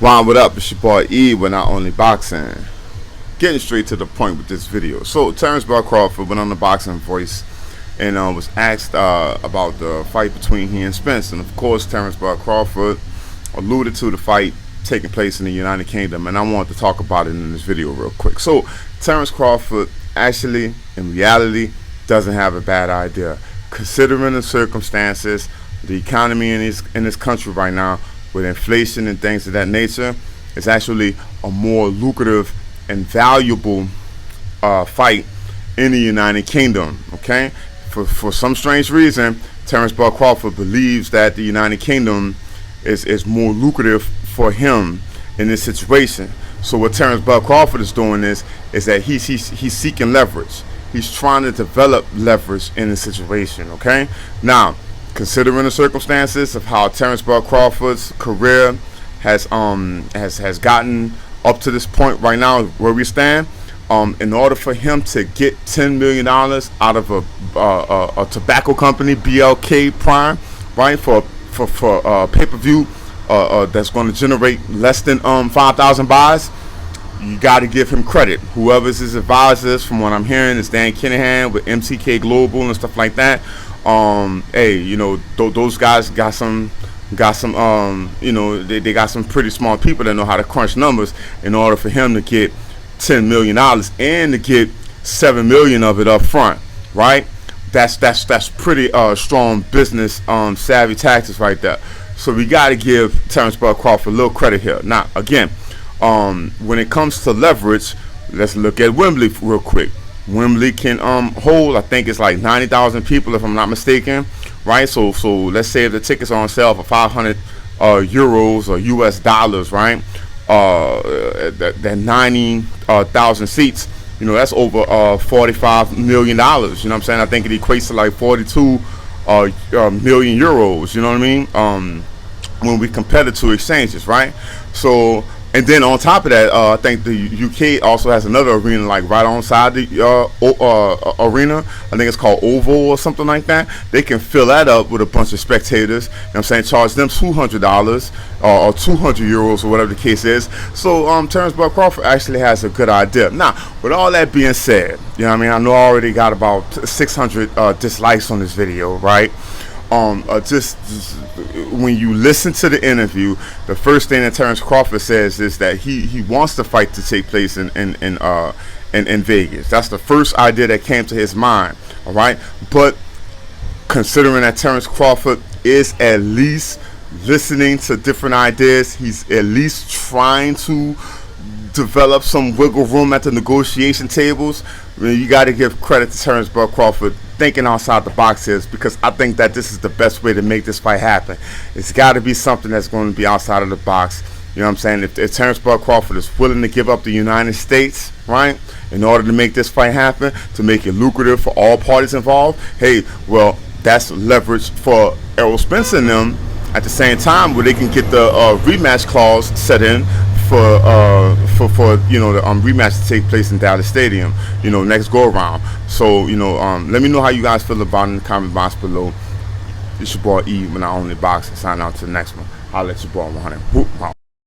Wow, what up? It's your boy E with Not Only Boxing. Getting straight to the point with this video. So Terence Crawford went on the Boxing Voice and was asked about the fight between he and Spence. And of course, Terence Crawford alluded to the fight taking place in the United Kingdom, and I wanted to talk about it in this video real quick. So Terence Crawford actually, in reality, doesn't have a bad idea. Considering the circumstances, the economy in this country right now, with inflation and things of that nature, it's actually a more lucrative and valuable fight in the United Kingdom. Okay, for some strange reason, Terence Crawford believes that the United Kingdom is more lucrative for him in this situation. So what Terence Crawford is doing is that he's seeking leverage. He's trying to develop leverage in the situation. Okay, now, considering the circumstances of how Terence Crawford's career has gotten up to this point right now where we stand, in order for him to get $10 million out of a tobacco company, BLK Prime, right, for pay-per-view that's going to generate less than 5,000 buys, you got to give him credit. Whoever's his advisors, from what I'm hearing, is Daniel Kinahan with MTK Global and stuff like that. Hey, you know, those guys got some you know, they got some pretty smart people that know how to crunch numbers in order for him to get $10 million and to get $7 million of it up front, right? That's pretty strong business savvy tactics right there. So we got to give Terence Crawford a little credit here. Now, again, when it comes to leverage, let's look at Wembley real quick. Wembley can hold, I think it's like 90,000 people if I'm not mistaken, right? So let's say if the tickets are on sale for 500 euros or US dollars, right? That 90,000 seats, you know, that's over $45 million. You know what I'm saying? I think it equates to like 42 million euros. You know what I mean? When we compare the two exchanges, right? So. And then on top of that, I think the UK also has another arena like right on side the arena. I think it's called Oval or something like that. They can fill that up with a bunch of spectators. You know what I'm saying? Charge them $200 or 200 euros or whatever the case is. So Terence Crawford actually has a good idea. Now, with all that being said, you know what I mean? I know I already got about 600 dislikes on this video, right? Just when you listen to the interview, the first thing that Terence Crawford says is that he wants the fight to take place in Vegas. That's the first idea that came to his mind. All right, but considering that Terence Crawford is at least listening to different ideas, he's at least trying to develop some wiggle room at the negotiation tables. I mean, you got to give credit to Terence Crawford thinking outside the box here, because I think that this is the best way to make this fight happen. It's got to be something that's going to be outside of the box. You know what I'm saying? If Terence Crawford is willing to give up the United States, right, in order to make this fight happen, to make it lucrative for all parties involved, hey, well, that's leverage for Errol Spence and them at the same time, where they can get the rematch clause set in for you know, the rematch to take place in Dallas Stadium, you know, next go around. So, you know, let me know how you guys feel about it in the comment box below. It's your boy E with Not Only Boxing. Sign out to the next one. I'll let your boy 100.